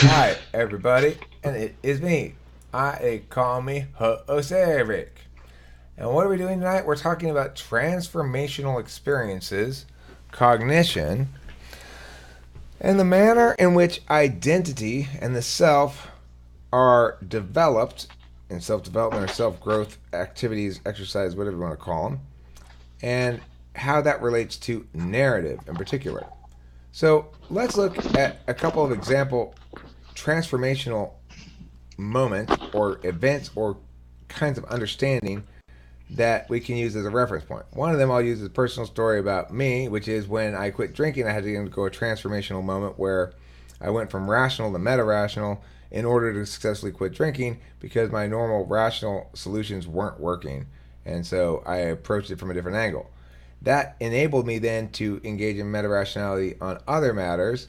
Hi, everybody, and it is me. They call me Hosevic. And what are we doing tonight? We're talking about transformational experiences, cognition, and the manner in which identity and the self are developed in self development or self growth activities, exercise, whatever you want to call them, and how that relates to narrative in particular. So let's look at a couple of example transformational moments or events or kinds of understanding that we can use as a reference point. One of them I'll use as a personal story about me, which is when I quit drinking, I had to go a transformational moment where I went from rational to meta rational in order to successfully quit drinking because my normal rational solutions weren't working. And so I approached it from a different angle. That enabled me then to engage in meta rationality on other matters.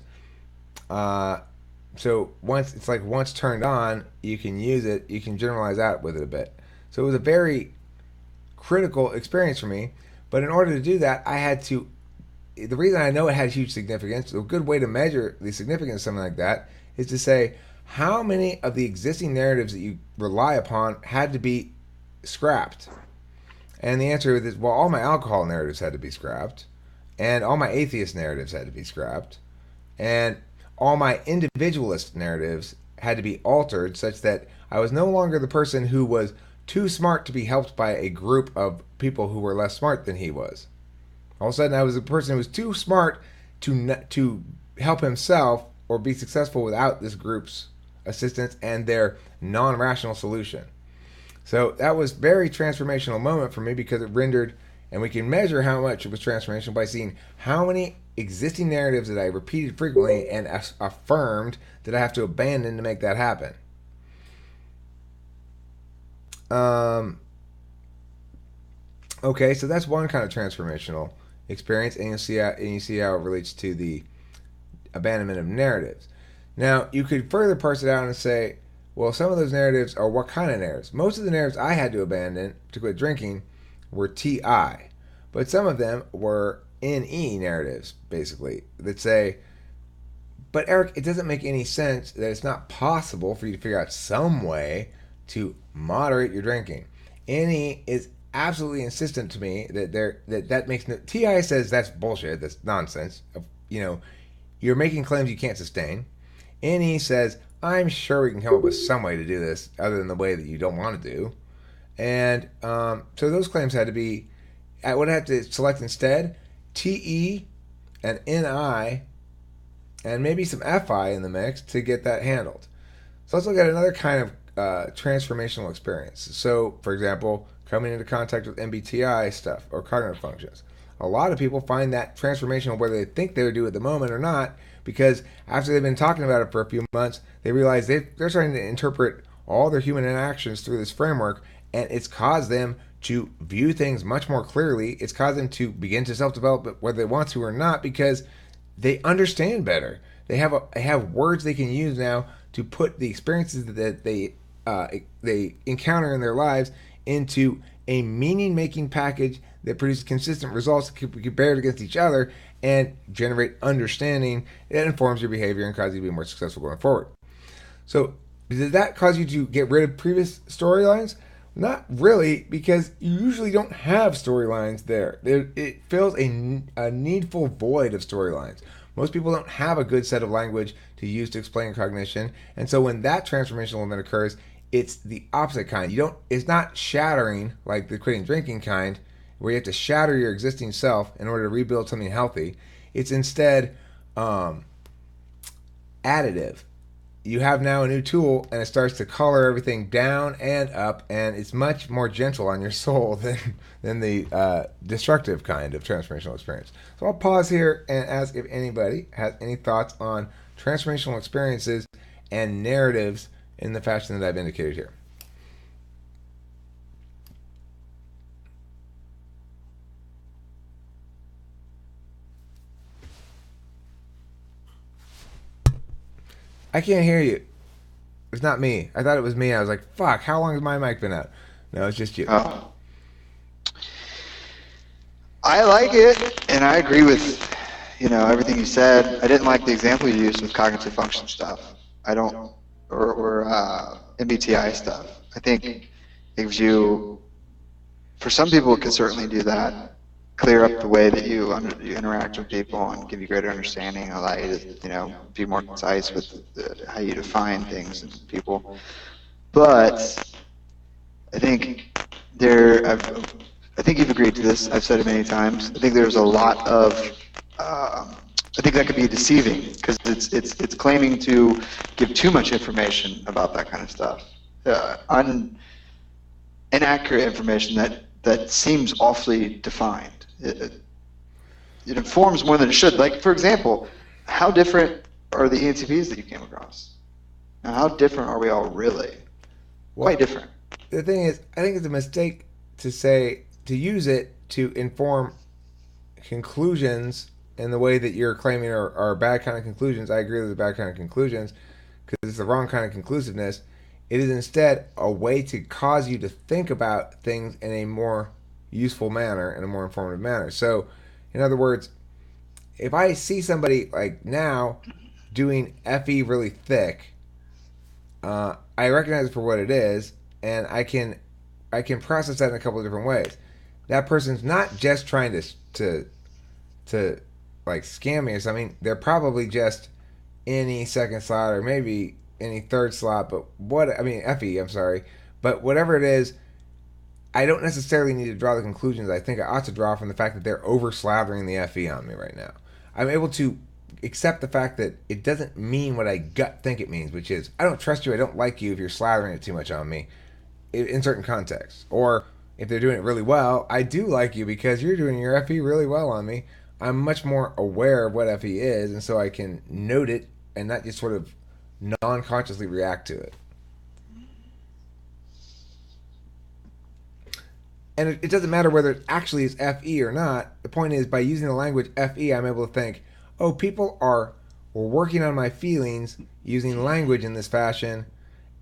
So once turned on, you can use it. You can generalize out with it a bit. So it was a very critical experience for me. But in order to do that, I had to. The reason I know it had huge significance, a good way to measure the significance of something like that, is to say how many of the existing narratives that you rely upon had to be scrapped. And the answer is, well, all my alcohol narratives had to be scrapped, and all my atheist narratives had to be scrapped, and all my individualist narratives had to be altered such that I was no longer the person who was too smart to be helped by a group of people who were less smart than he was. All of a sudden, I was a person who was too smart to help himself or be successful without this group's assistance and their non-rational solution. So that was a very transformational moment for me because it rendered, and we can measure how much it was transformational by seeing how many existing narratives that I repeated frequently and affirmed that I have to abandon to make that happen. Um, okay, so that's one kind of transformational experience, and you see how it relates to the abandonment of narratives. Now, you could further parse it out and say, well, some of those narratives are what kind of narratives? Most of the narratives I had to abandon to quit drinking were TI, but some of them were NE narratives, basically, that say, but Eric, it doesn't make any sense that it's not possible for you to figure out some way to moderate your drinking. NE is absolutely insistent to me that makes no. TI says that's bullshit. That's nonsense. You know, you're making claims you can't sustain. NE says I'm sure we can come up with some way to do this other than the way that you don't want to do. And so those claims had to be. I would have to select instead TE and NI and maybe some FI in the mix to get that handled. So let's look at another kind of transformational experience. So, for example, coming into contact with MBTI stuff or cognitive functions. A lot of people find that transformational whether they think they would do it at the moment or not because after they've been talking about it for a few months, they realize they're starting to interpret all their human interactions through this framework, and it's caused them to view things much more clearly. It's caused them to begin to self-develop whether they want to or not because they understand better. They have words they can use now to put the experiences that they encounter in their lives into a meaning making package that produces consistent results that can be compared against each other and generate understanding that informs your behavior and causes you to be more successful going forward. So, did that cause you to get rid of previous storylines? Not really, because you usually don't have storylines there. It fills a needful void of storylines. Most people don't have a good set of language to use to explain cognition, and so when that transformational event occurs, it's the opposite kind. You don't. It's not shattering like the quitting drinking kind, where you have to shatter your existing self in order to rebuild something healthy. It's instead additive. You have now a new tool and it starts to color everything down and up, and it's much more gentle on your soul than the destructive kind of transformational experience. So I'll pause here and ask if anybody has any thoughts on transformational experiences and narratives in the fashion that I've indicated here. I can't hear you. It's not me. I thought it was me. I was like, fuck, how long has my mic been out? No, it's just you. Oh, I like it, and I agree with everything you said. I didn't like the example you used with cognitive function stuff. I don't, or MBTI stuff. I think it gives you, for some people, it can certainly do that. Clear up the way that you interact with people and give you greater understanding, allow you to, be more concise with how you define things and people. But I think I think you've agreed to this. I've said it many times. I think there's a lot of, I think that could be deceiving because it's claiming to give too much information about that kind of stuff, inaccurate information that seems awfully defined. It informs more than it should. Like, for example, how different are the ENTPs that you came across? Now, how different are we all really? Quite different. The thing is, I think it's a mistake to use it to inform conclusions in the way that you're claiming are bad kind of conclusions. I agree with the bad kind of conclusions because it's the wrong kind of conclusiveness. It is instead a way to cause you to think about things in a more useful manner, in a more informative manner. So, in other words, if I see somebody like now doing FE really thick, I recognize it for what it is, and I can process that in a couple of different ways. That person's not just trying to like scam me or something. They're probably just any second slot or maybe any third slot, but FE, I'm sorry. But whatever it is, I don't necessarily need to draw the conclusions I think I ought to draw from the fact that they're over slathering the FE on me right now. I'm able to accept the fact that it doesn't mean what I gut think it means, which is I don't trust you, I don't like you if you're slathering it too much on me in certain contexts. Or if they're doing it really well, I do like you because you're doing your FE really well on me. I'm much more aware of what FE is, and so I can note it and not just sort of non-consciously react to it. And it doesn't matter whether it actually is FE or not. The point is, by using the language FE, I'm able to think, oh, people are working on my feelings using language in this fashion,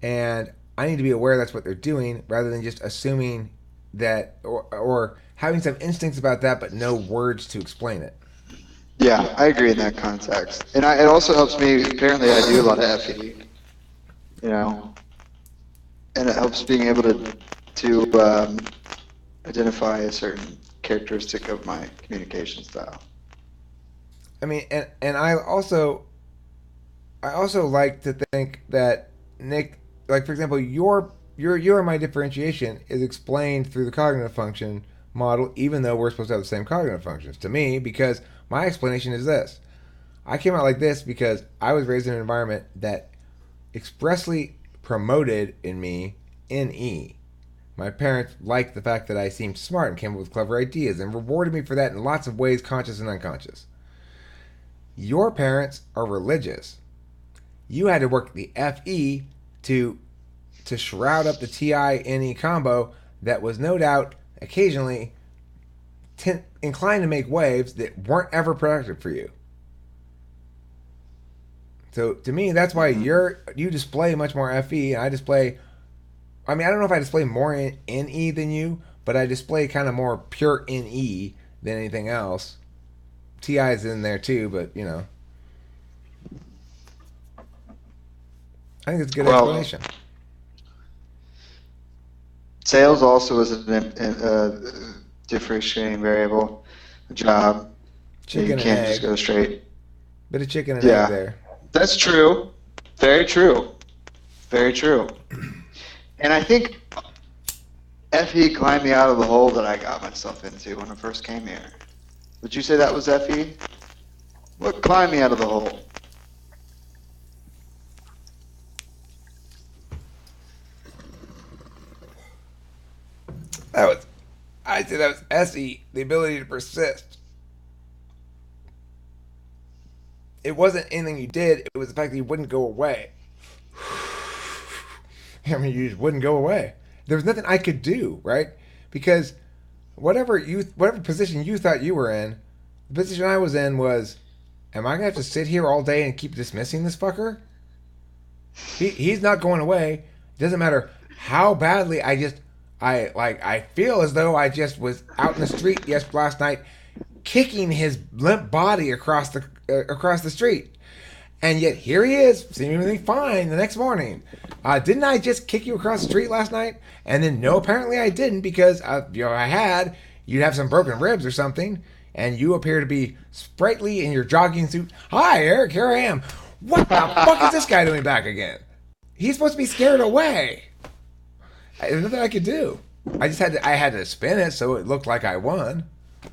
and I need to be aware that's what they're doing rather than just assuming that or having some instincts about that but no words to explain it. Yeah, I agree in that context. And it also helps me, apparently I do a lot of FE, and it helps being able to identify a certain characteristic of my communication style. I mean, and I also like to think that Nick, like for example, your and my differentiation is explained through the cognitive function model, even though we're supposed to have the same cognitive functions. To me, because my explanation is this: I came out like this because I was raised in an environment that expressly promoted in me NE. My parents liked the fact that I seemed smart and came up with clever ideas and rewarded me for that in lots of ways, conscious and unconscious. Your parents are religious. You had to work the FE to shroud up the TI-NE combo that was no doubt occasionally inclined to make waves that weren't ever productive for you. So to me, that's why you display much more FE, and I display. I mean, I don't know if I display more in NE than you, but I display kind of more pure NE than anything else. TI is in there too, but I think it's a good explanation. Sales also is a differentiating variable. A job. Chicken you can't just go straight. Bit of chicken and egg there. That's true. Very true. Very true. And I think FE climbed me out of the hole that I got myself into when I first came here. Would you say that was FE? What climbed me out of the hole? I'd say that was SE, the ability to persist. It wasn't anything you did, it was the fact that you wouldn't go away. I mean, you just wouldn't go away. There was nothing I could do, right? Because whatever position you thought you were in, the position I was in was, am I going to have to sit here all day and keep dismissing this fucker? He's not going away. It doesn't matter how badly I feel as though I just was out in the street last night kicking his limp body across the street. And yet here he is, seemingly fine the next morning. Didn't I just kick you across the street last night? And then no, apparently I didn't, because I had. You'd have some broken ribs or something, and you appear to be sprightly in your jogging suit. Hi, Eric, here I am. What the fuck is this guy doing back again? He's supposed to be scared away. There's nothing I could do. I had to spin it so it looked like I won,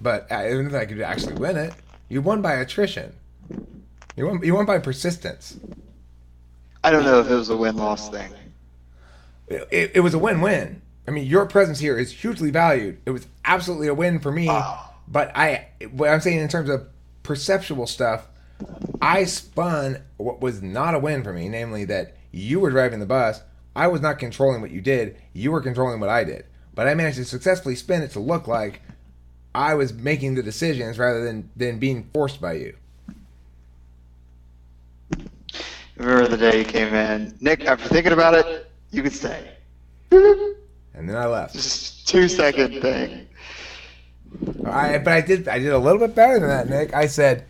but there's nothing I could actually win it. You won by attrition. You won by persistence. I don't know if it was a win-loss thing. It was a win-win. I mean, your presence here is hugely valued. It was absolutely a win for me. But what I'm saying in terms of perceptual stuff, I spun what was not a win for me, namely that you were driving the bus. I was not controlling what you did. You were controlling what I did. But I managed to successfully spin it to look like I was making the decisions rather than being forced by you. Remember the day you came in, Nick, after thinking about it, you could stay. And then I left. Just 2-second thing. But I did a little bit better than that, Nick. I said,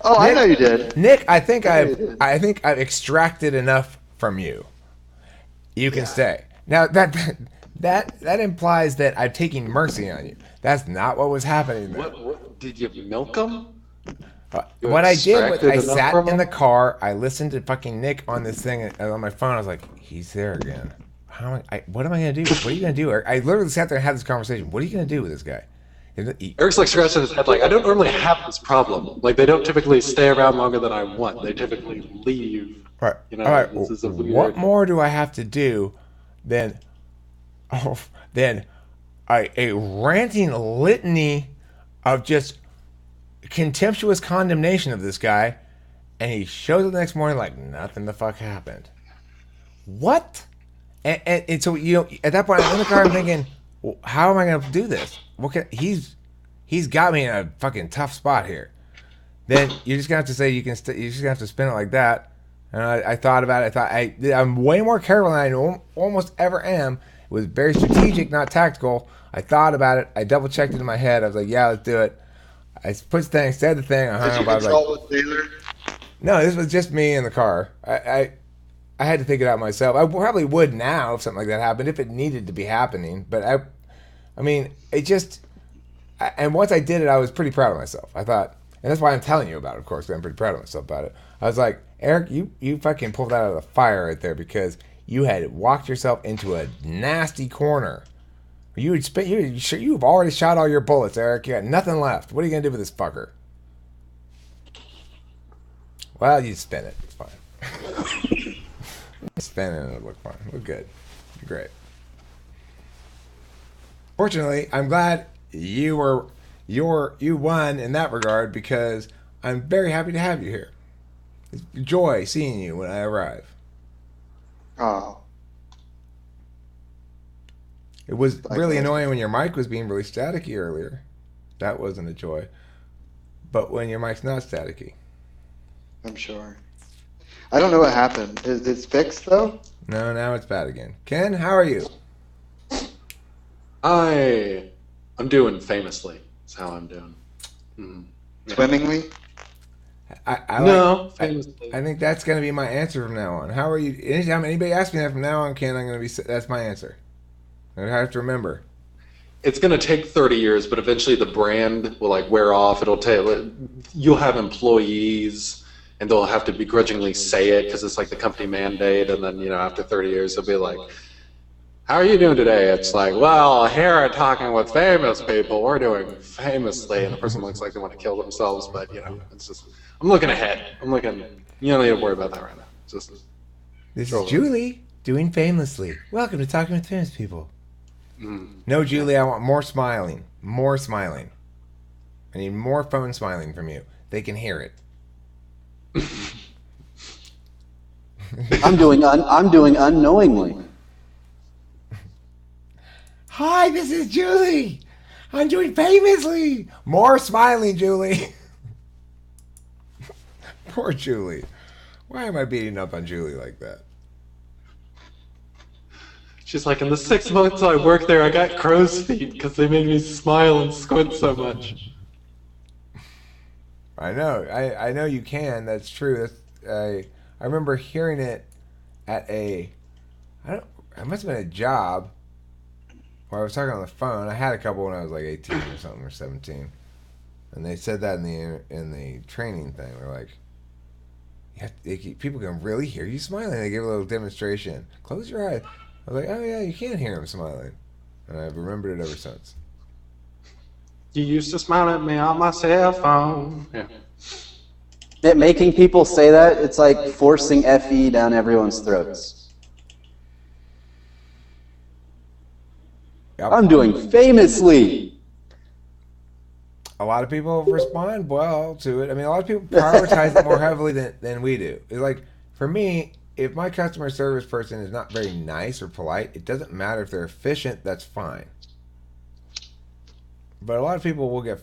"Oh, Nick, I know you did, Nick. I think I've extracted enough from you. You can stay." Now that implies that I'm taking mercy on you. That's not what was happening there. What did you milk him? What I did was I sat in the car. I listened to fucking Nick on this thing on my phone. I was like, he's there again. What am I going to do? What are you going to do? I literally sat there and had this conversation. What are you going to do with this guy? Eric's like scratching his head like, I don't normally have this problem. Like, they don't typically stay around longer than I want. They typically leave. Right. You know, all right. this is a weird... What more do I have to do than a ranting litany of just contemptuous condemnation of this guy, and he shows up the next morning like nothing the fuck happened? What? And so, you know, at that point, I'm in the car, I'm thinking, well, how am I going to do this? He's got me in a fucking tough spot here. Then you're just going to have to say you're just going to have to spin it like that. And I thought about it. I'm way more careful than I almost ever am. It was very strategic, not tactical. I thought about it. I double checked it in my head. I was like, yeah, let's do it. I said the thing. I hung up. I was like, Taylor? no, this was just me in the car. I had to think it out myself. I probably would now if something like that happened, if it needed to be happening. But I mean, it just, and once I did it, I was pretty proud of myself. I thought, and that's why I'm telling you about it, of course, 'cause I'm pretty proud of myself about it. I was like, Eric, you fucking pulled that out of the fire right there, because you had walked yourself into a nasty corner. You've already shot all your bullets, Eric. You got nothing left. What are you going to do with this fucker? Well, you spin it. It's fine. Spin it and it'll look fine. Look good. Great. Fortunately, I'm glad you won in that regard, because I'm very happy to have you here. It's joy seeing you when I arrive. Oh. It was really annoying when your mic was being really staticky earlier. That wasn't a joy. But when your mic's not staticky. I'm sure. I don't know what happened. Is it fixed, though? No, now it's bad again. Ken, how are you? I'm doing famously. That's how I'm doing. Mm-hmm. Swimmingly? No. I think that's going to be my answer from now on. How are you? Anytime anybody asks me that from now on, Ken, I'm going to be. That's my answer. I have to remember. It's going to take 30 years, but eventually the brand will like wear off. You'll have employees, and they'll have to begrudgingly say it because it's like the company mandate. And then, after 30 years, they'll be like, "How are you doing today?" It's like, "Well, here at Talking with Famous People, we're doing famously." And the person looks like they want to kill themselves, but it's just. I'm looking ahead. You don't need to worry about that right now. This is Julie doing famously. Welcome to Talking with Famous People. No, Julie, I want more smiling. More smiling. I need more phone smiling from you. They can hear it. I'm doing unknowingly. Hi, this is Julie. I'm doing famously. More smiling, Julie. Poor Julie. Why am I beating up on Julie like that? She's like, in the 6 months I worked there, I got crow's feet because they made me smile and squint so much. I know you can. That's true. I remember hearing it at it must have been a job where I was talking on the phone. I had a couple when I was like 18 or something, or 17. And they said that in the training thing. They're like, people can really hear you smiling. They give a little demonstration. Close your eyes. I was like, oh yeah, you can hear him smiling. And I've remembered it ever since. You used to smile at me on my cell phone. Yeah. Making people say that, it's like forcing FE down everyone's throats. Yep. I'm doing famously. A lot of people respond well to it. I mean, a lot of people prioritize it more heavily than we do. It's like, for me, if my customer service person is not very nice or polite, it doesn't matter if they're efficient, that's fine. But a lot of people will get,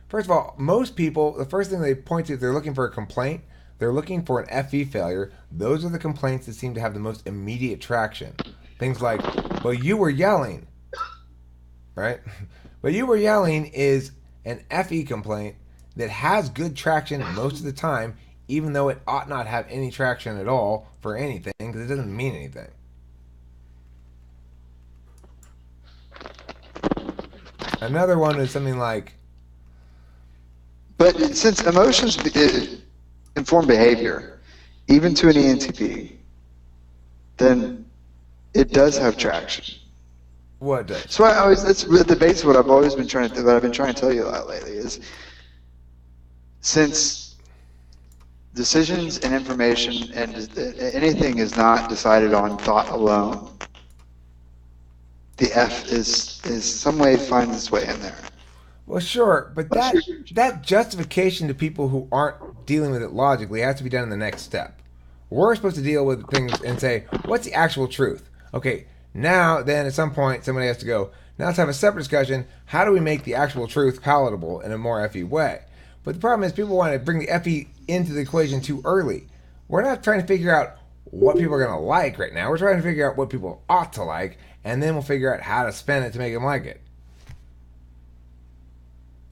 first of all, most people, the first thing they point to, if they're looking for a complaint, they're looking for an FE failure. Those are the complaints that seem to have the most immediate traction. Things like, well, you were yelling, right? But you were yelling is an FE complaint that has good traction most of the time, even though it ought not have any traction at all for anything, because it doesn't mean anything. Another one is something like... But since emotions inform behavior, even to an ENTP, then it does have traction. What does? So that's the debates. What I've been trying to tell you a lot lately is, since decisions and information and anything is not decided on thought alone, the F is some way finds its way in there. Well, sure, but that justification to people who aren't dealing with it logically has to be done in the next step. We're supposed to deal with things and say, what's the actual truth? Okay, now then at some point somebody has to go, now let's have a separate discussion. How do we make the actual truth palatable in a more FE way? But the problem is people want to bring the FE into the equation too early. We're not trying to figure out what people are going to like right now. We're trying to figure out what people ought to like, and then we'll figure out how to spin it to make them like it.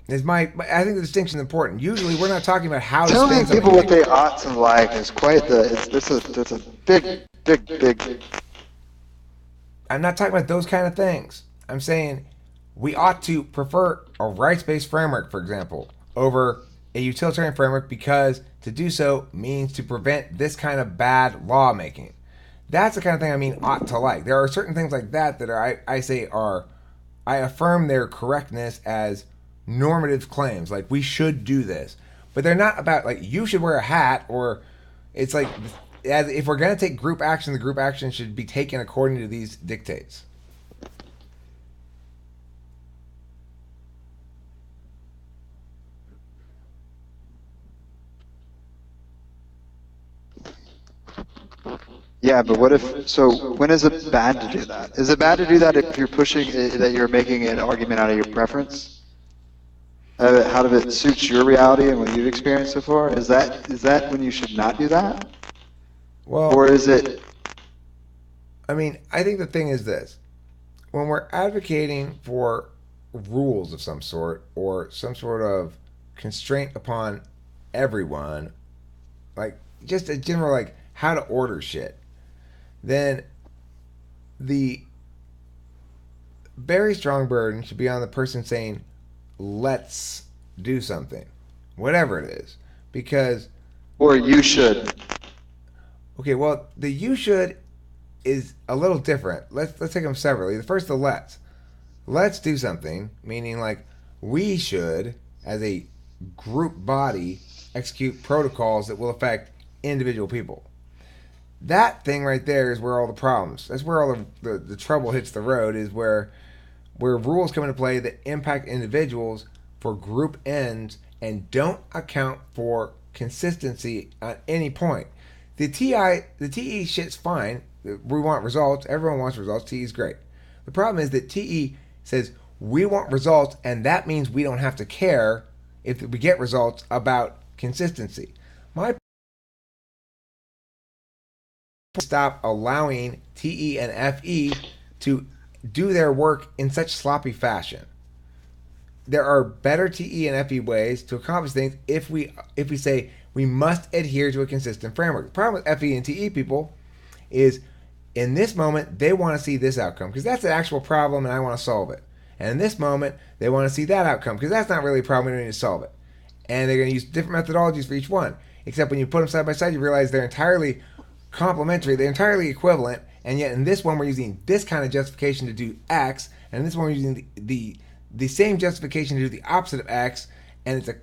I think the distinction is important. Usually, we're not talking about how to spin telling something. people what they ought to like is quite that's a big. I'm not talking about those kind of things. I'm saying we ought to prefer a rights-based framework, for example, over a utilitarian framework, because to do so means to prevent this kind of bad lawmaking. That's the kind of thing I mean ought to like. There are certain things like that I affirm their correctness as normative claims, like we should do this. But they're not about like you should wear a hat, or it's like as if we're going to take group action, the group action should be taken according to these dictates. Yeah, but when is it bad to do that? Is it bad to do that if you're pushing, that you're making an argument out of your preference? How does it suit your reality and what you've experienced so far? Is that when you should not do that? Well, or is it? I mean, I think the thing is this. When we're advocating for rules of some sort, or some sort of constraint upon everyone, like just a general like how to order shit, then the very strong burden should be on the person saying, let's do something, whatever it is. Because... Or you should. Okay, well, the you should is a little different. Let's take them separately. The first, the let's. Let's do something, meaning like we should, as a group body, execute protocols that will affect individual people. That thing right there is where all the problems, that's where all the trouble hits the road, is where rules come into play that impact individuals for group ends and don't account for consistency at any point. The TE shit's fine. We want results. Everyone wants results. TE is great. The problem is that TE says we want results, and that means we don't have to care if we get results about consistency. My stop allowing TE and FE to do their work in such sloppy fashion. There are better TE and FE ways to accomplish things if we say We must adhere to a consistent framework. The problem with FE and TE people is in this moment, they want to see this outcome because that's an actual problem and I want to solve it. And in this moment, they want to see that outcome because that's not really a problem, we don't need to solve it. And they're going to use different methodologies for each one. Except when you put them side by side, you realize they're entirely complementary, they're entirely equivalent, and yet in this one we're using this kind of justification to do X, and in this one we're using the same justification to do the opposite of X, and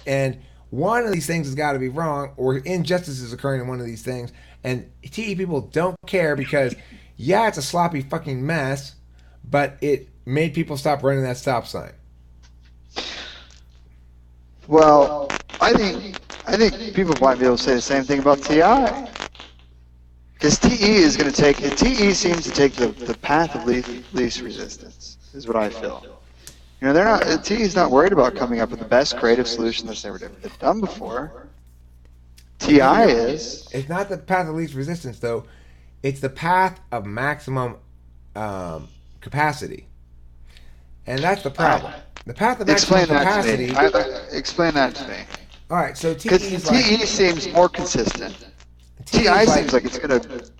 and one of these things has got to be wrong, or injustice is occurring in one of these things, and TE people don't care because, yeah, it's a sloppy fucking mess, but it made people stop running that stop sign. Well, I think people might be able to say the same thing about TI. Because TE seems to take the path of least resistance, is what I feel. You know, TE's not worried about coming up with the best creative solution that's ever been done before. TI is. It's not the path of least resistance, though. It's the path of maximum capacity. And that's the problem. The path of maximum capacity. Explain that to me. All right, so TE Because TE seems more consistent. TI seems like it's going to adjust.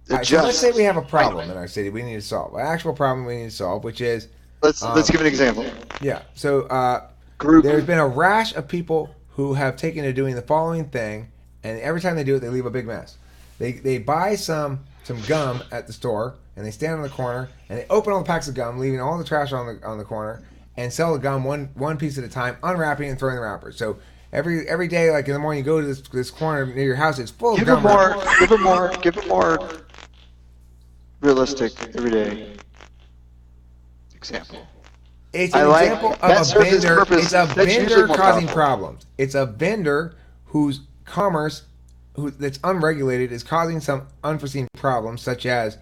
Right, so let's say we have a problem in our city we need to solve. An actual problem we need to solve, which is... Let's give an example. Yeah, so there's been a rash of people who have taken to doing the following thing, and every time they do it, they leave a big mess. They buy some gum at the store, and they stand on the corner, and they open all the packs of gum, leaving all the trash on the corner, and sell the gum one piece at a time, unwrapping and throwing the wrappers. So every day, like in the morning, you go to this corner near your house, it's full of gum. Give it more realistic everyday example. It's an example of a vendor. It's a vendor causing problems. It's a vendor whose commerce, that's unregulated, is causing some unforeseen problems, such as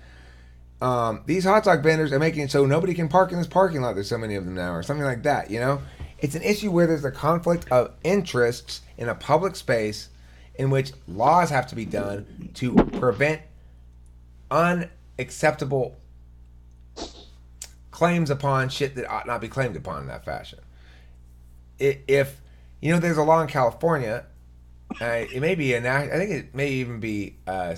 these hot dog vendors are making it so nobody can park in this parking lot. There's so many of them now, or something like that. You know, it's an issue where there's a conflict of interests in a public space in which laws have to be done to prevent unacceptable claims upon shit that ought not be claimed upon in that fashion. If you know, there's a law in California. It may be I think it may even be a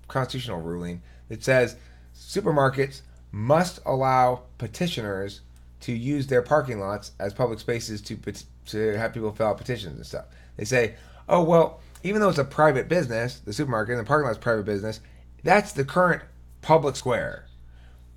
constitutional ruling that says supermarkets must allow petitioners to use their parking lots as public spaces to have people fill out petitions and stuff. They say, oh, well, even though it's a private business, the supermarket and the parking lot is private business, that's the current public square.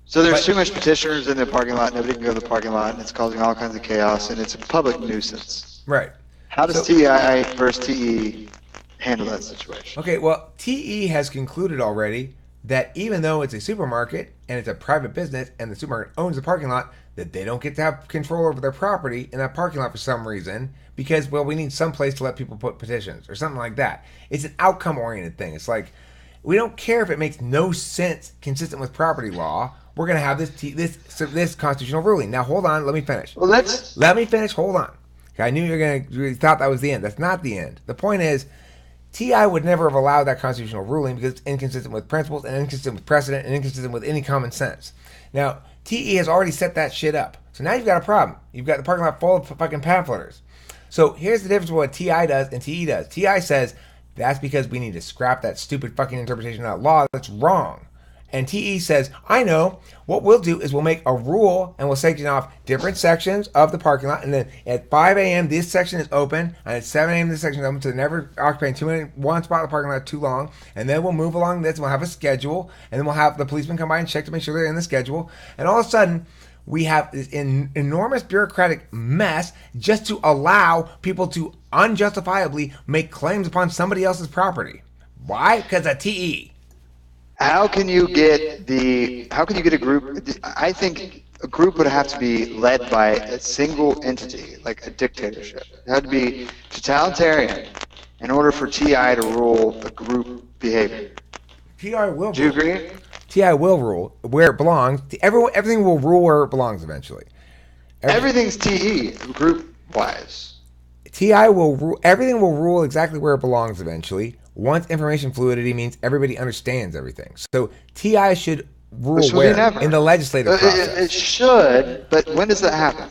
So there's too much petitioners in the parking lot, nobody can go to the parking lot, and it's causing all kinds of chaos, and it's a public nuisance. Right. How does TI versus TE handle that situation? Okay, well, TE has concluded already that even though it's a supermarket and it's a private business and the supermarket owns the parking lot, that they don't get to have control over their property in that parking lot for some reason because, well, we need some place to let people put petitions or something like that. It's an outcome-oriented thing. It's like, we don't care if it makes no sense consistent with property law. We're going to have this constitutional ruling. Now, hold on. Let me finish. Well, let me finish. Hold on. I knew you thought that was the end. That's not the end. The point is, TI would never have allowed that constitutional ruling because it's inconsistent with principles and inconsistent with precedent and inconsistent with any common sense. Now, TE has already set that shit up. So now you've got a problem. You've got the parking lot full of fucking pamphleters. So here's the difference with what TI does and TE does. TI says, that's because we need to scrap that stupid fucking interpretation of that law that's wrong. And TE says, I know, what we'll do is we'll make a rule and we'll section off different sections of the parking lot. And then at 5 a.m., this section is open. And at 7 a.m., this section is open. So never occupying one spot in the parking lot too long. And then we'll move along this. We'll have a schedule. And then we'll have the policeman come by and check to make sure they're in the schedule. And all of a sudden, we have this enormous bureaucratic mess just to allow people to unjustifiably make claims upon somebody else's property. Why? Because of TE. How can you get a group? I think a group would have to be led by a single entity, like a dictatorship. It had to be totalitarian in order for TI to rule a group behavior. TI will. Do you agree? TI will rule where it belongs. Everything will rule where it belongs eventually. Everything's TE, group-wise. TI will rule. Everything will rule exactly where it belongs eventually. Once information fluidity means everybody understands everything. So TI should rule where? In the legislative process. It should, but when does that happen?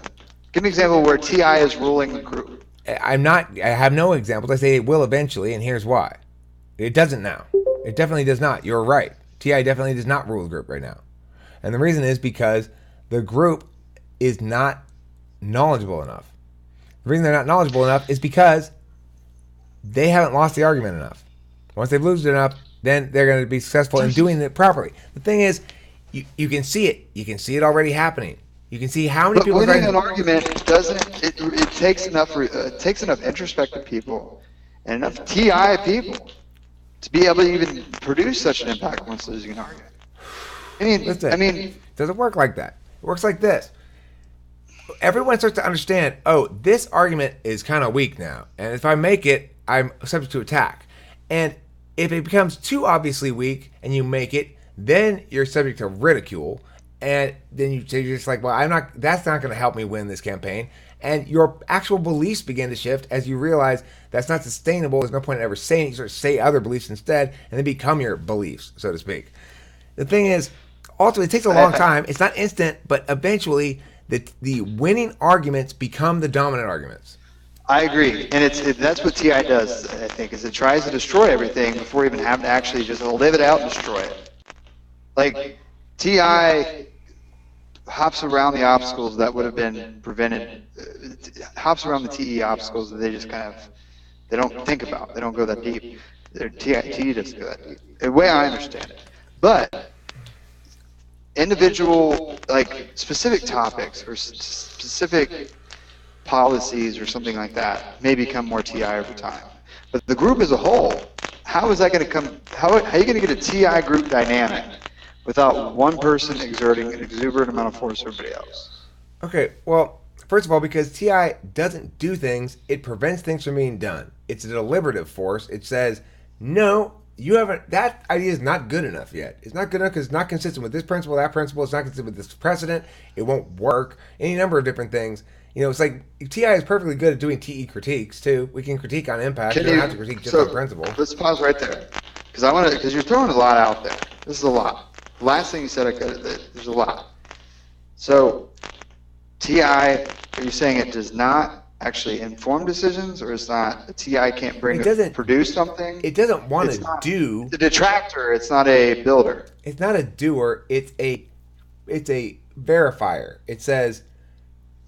Give me an example where TI is ruling a group. I have no examples. I say it will eventually, and here's why. It doesn't now. It definitely does not. You're right. TI definitely does not rule the group right now. And the reason is because the group is not knowledgeable enough. The reason they're not knowledgeable enough is because they haven't lost the argument enough. Once they've lost it enough, then they're going to be successful in doing it properly. The thing is, you can see it. You can see it already happening. You can see how many But people. winning an argument doesn't. It takes enough introspective people and enough TI people to be able to even produce such an impact once losing an argument. It doesn't work like that. It works like this. Everyone starts to understand, oh, this argument is kind of weak now, and if I make it, I'm subject to attack. And if it becomes too obviously weak and you make it, then you're subject to ridicule, and then you're just like, well, that's not going to help me win this campaign. And your actual beliefs begin to shift as you realize that's not sustainable. There's no point in ever saying it. You sort of say other beliefs instead, and they become your beliefs, so to speak. The thing is, ultimately, it takes a long time. It's not instant, but eventually the winning arguments become the dominant arguments. I agree, and that's what TI does. I think is it tries to destroy everything before even having to actually just live it out and destroy it. Like TI hops around the obstacles that would have been prevented, hops around the TE obstacles that they just they don't think about. They don't go that deep. TE doesn't go that deep. The way I understand it, but individual, like specific topics or specific policies or something like that may become more TI over time. But the group as a whole, how is that going to come? How are you going to get a TI group dynamic without one person exerting an exuberant amount of force over everybody else? Okay, well, first of all, because TI doesn't do things, it prevents things from being done. It's a deliberative force. It says, no, you haven't. That idea is not good enough yet. It's not good enough because it's not consistent with this principle, that principle. It's not consistent with this precedent. It won't work. Any number of different things. It's like TI is perfectly good at doing TE critiques too. We can critique on impact. You don't have to critique just on principle. Let's pause right there because you're throwing a lot out there. This is a lot. The last thing you said, there's a lot. So TI, are you saying it does not actually inform decisions, or it's not a TI can't produce something? It doesn't want to do. The detractor. It's not a builder. It's not a doer. It's a verifier. It says,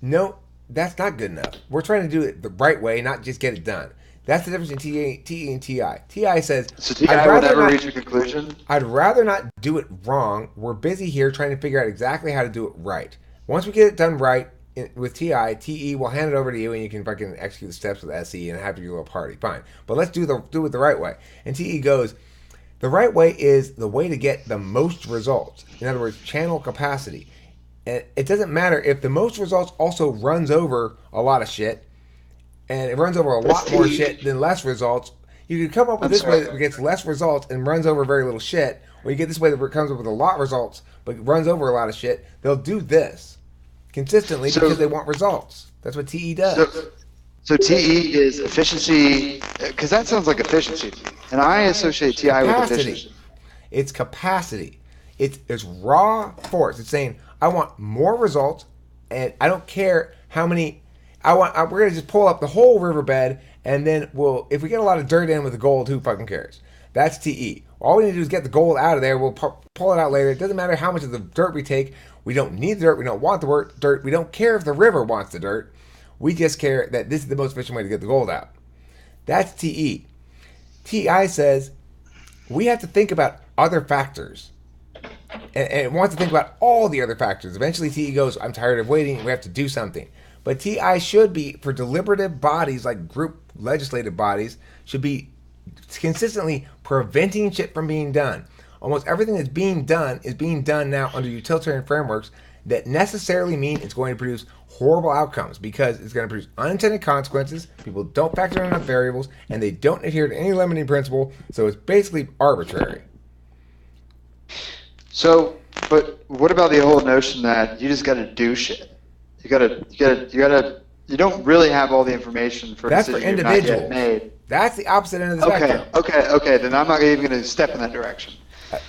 no, that's not good enough. We're trying to do it the right way, not just get it done. That's the difference between TE and TI. TI says, so TI will never reach a conclusion? I'd rather not do it wrong. We're busy here trying to figure out exactly how to do it right. Once we get it done right with TI, TE will hand it over to you and you can fucking execute the steps with SE and have your little party. Fine. But let's do it the right way. And TE goes, the right way is the way to get the most results. In other words, channel capacity. And it doesn't matter if the most results also runs over a lot of shit, and it runs over a lot more shit than less results. You can come up with this way that gets less results and runs over very little shit, or you get this way that comes up with a lot of results but runs over a lot of shit. They'll do this consistently because they want results. That's what TE does. So TE is efficiency, because that sounds like efficiency, and I associate TI with efficiency. It's capacity. It's raw force. It's saying, I want more results, and I don't care how many. We're gonna just pull up the whole riverbed, and then if we get a lot of dirt in with the gold, who fucking cares? That's TE. All we need to do is get the gold out of there. We'll pull it out later. It doesn't matter how much of the dirt we take. We don't need the dirt. We don't want the dirt. We don't care if the river wants the dirt. We just care that this is the most efficient way to get the gold out. That's TE. TI says we have to think about other factors. And it wants to think about all the other factors. Eventually TE goes, I'm tired of waiting. We have to do something. But TI should be, for deliberative bodies like group legislative bodies, should be consistently preventing shit from being done. Almost everything that's being done is being done now under utilitarian frameworks that necessarily mean it's going to produce horrible outcomes because it's going to produce unintended consequences. People don't factor in enough variables, and they don't adhere to any limiting principle, so it's basically arbitrary. So, but what about the whole notion that you just got to do shit? You don't really have all the information for that's for decision you've not yet individuals. Made. That's the opposite end of the spectrum. Okay. Then I'm not even going to step in that direction.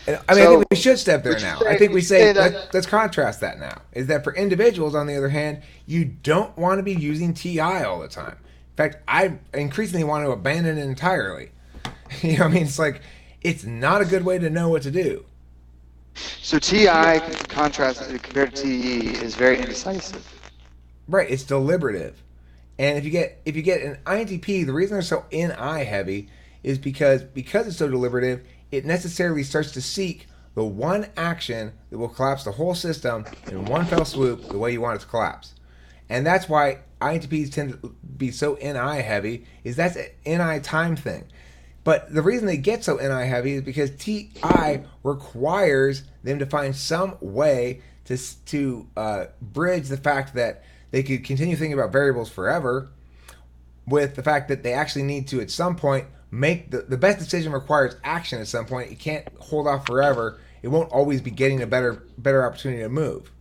I think we should step there now. I think we say let's contrast that now. Is that for individuals, on the other hand, you don't want to be using TI all the time. fact, I increasingly want to abandon it entirely. You know what I mean? It's like, it's not a good way to know what to do. So TI, contrast compared to TE, is very indecisive. Right, it's deliberative. And if you get an INTP, the reason they're so NI heavy is because it's so deliberative, it necessarily starts to seek the one action that will collapse the whole system in one fell swoop the way you want it to collapse. And that's why INTPs tend to be so NI heavy, is that's an NI time thing. But the reason they get so NI heavy is because TI requires them to find some way to bridge the fact that they could continue thinking about variables forever with the fact that they actually need to, at some point, make the best decision requires action at some point. You can't hold off forever. It won't always be getting a better opportunity to move.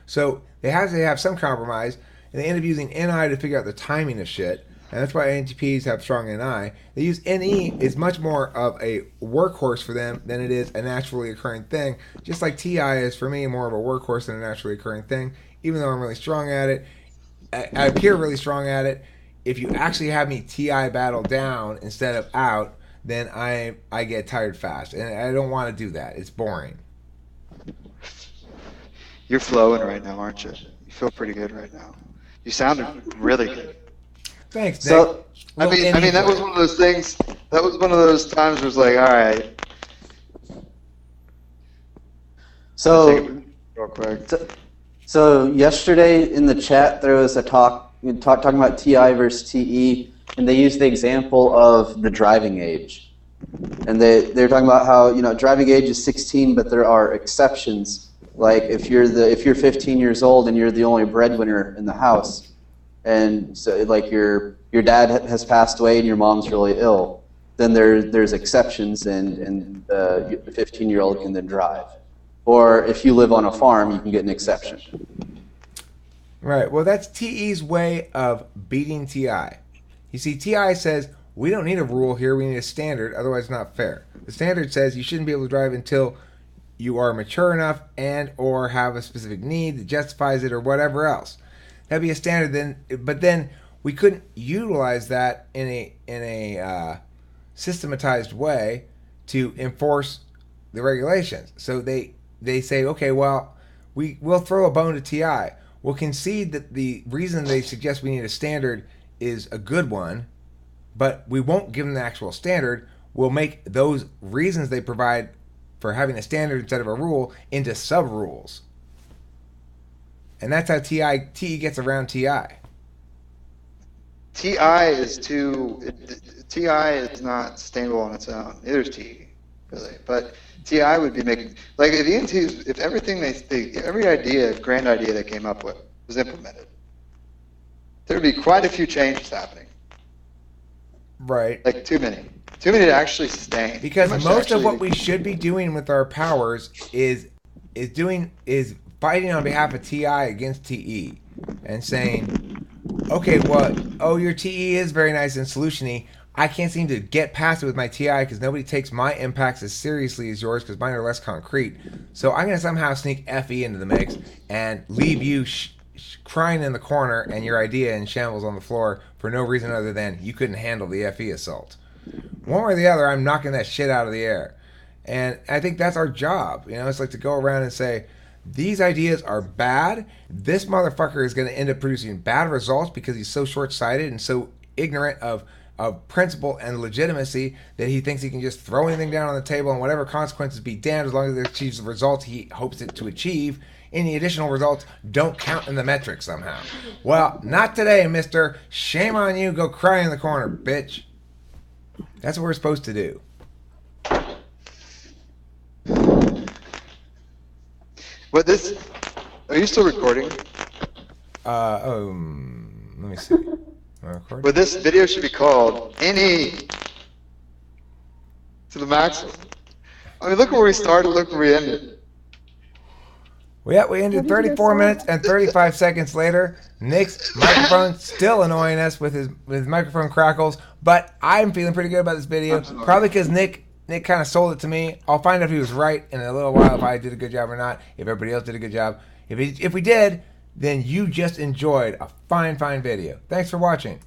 So they have to have some compromise, and they end up using NI to figure out the timing of shit. And that's why INTPs have strong NI. They use NE is much more of a workhorse for them than it is a naturally occurring thing. Just like TI is for me more of a workhorse than a naturally occurring thing. Even though I'm really strong at it, I appear really strong at it. If you actually have me TI battle down instead of out, then I get tired fast. And I don't want to do that. It's boring. You're flowing right now, aren't you? You feel pretty good right now. You sounded really good. Thanks, Nick. So, I mean, that was one of those things. That was one of those times where it was like, all right. So, real quick. so yesterday in the chat there was a talking about TI versus TE, and they used the example of the driving age, and they're talking about how driving age is 16, but there are exceptions. Like if you're 15 years old and you're the only breadwinner in the house, and so like your dad has passed away and your mom's really ill, then there's exceptions, and the 15-year-old can then drive. Or if you live on a farm, you can get an exception. Right. Well, that's TE's way of beating TI. You see, TI says, we don't need a rule here, we need a standard, otherwise it's not fair. The standard says you shouldn't be able to drive until you are mature enough and or have a specific need that justifies it or whatever else. That'd be a standard then, but then we couldn't utilize that in a systematized way to enforce the regulations. So they say, okay, well, we'll throw a bone to TI. We'll concede that the reason they suggest we need a standard is a good one, but we won't give them the actual standard. We'll make those reasons they provide for having a standard instead of a rule into sub-rules. And that's how TE gets around TI. TI is not sustainable on its own. Neither is TE, really. But TI would be making, like if ENTs, if everything every grand idea they came up with was implemented, there would be quite a few changes happening. Right. Like too many to actually sustain. Because most of what we should be doing with our powers is fighting on behalf of TI against TE and saying, okay, well, your TE is very nice and solution-y. I can't seem to get past it with my TI because nobody takes my impacts as seriously as yours because mine are less concrete. So I'm going to somehow sneak FE into the mix and leave you crying in the corner and your idea in shambles on the floor for no reason other than you couldn't handle the FE assault. One way or the other, I'm knocking that shit out of the air. And I think that's our job. It's like to go around and say, these ideas are bad. This motherfucker is going to end up producing bad results because he's so short-sighted and so ignorant of principle and legitimacy that he thinks he can just throw anything down on the table and whatever consequences be damned as long as it achieves the results he hopes it to achieve. Any additional results don't count in the metric somehow. Well, not today, mister. Shame on you. Go cry in the corner, bitch. That's what we're supposed to do. But are you still recording? Let me see. Am I recording? But this video should be called NE to the maximum. I mean, look where we started, look where we ended. Well, yeah, we ended 34 minutes and 35 seconds later. Nick's microphone still annoying us with his microphone crackles, but I'm feeling pretty good about this video. Probably because Nick kind of sold it to me. I'll find out if he was right in a little while, if I did a good job or not, if everybody else did a good job. If we did, then you just enjoyed a fine video. Thanks for watching.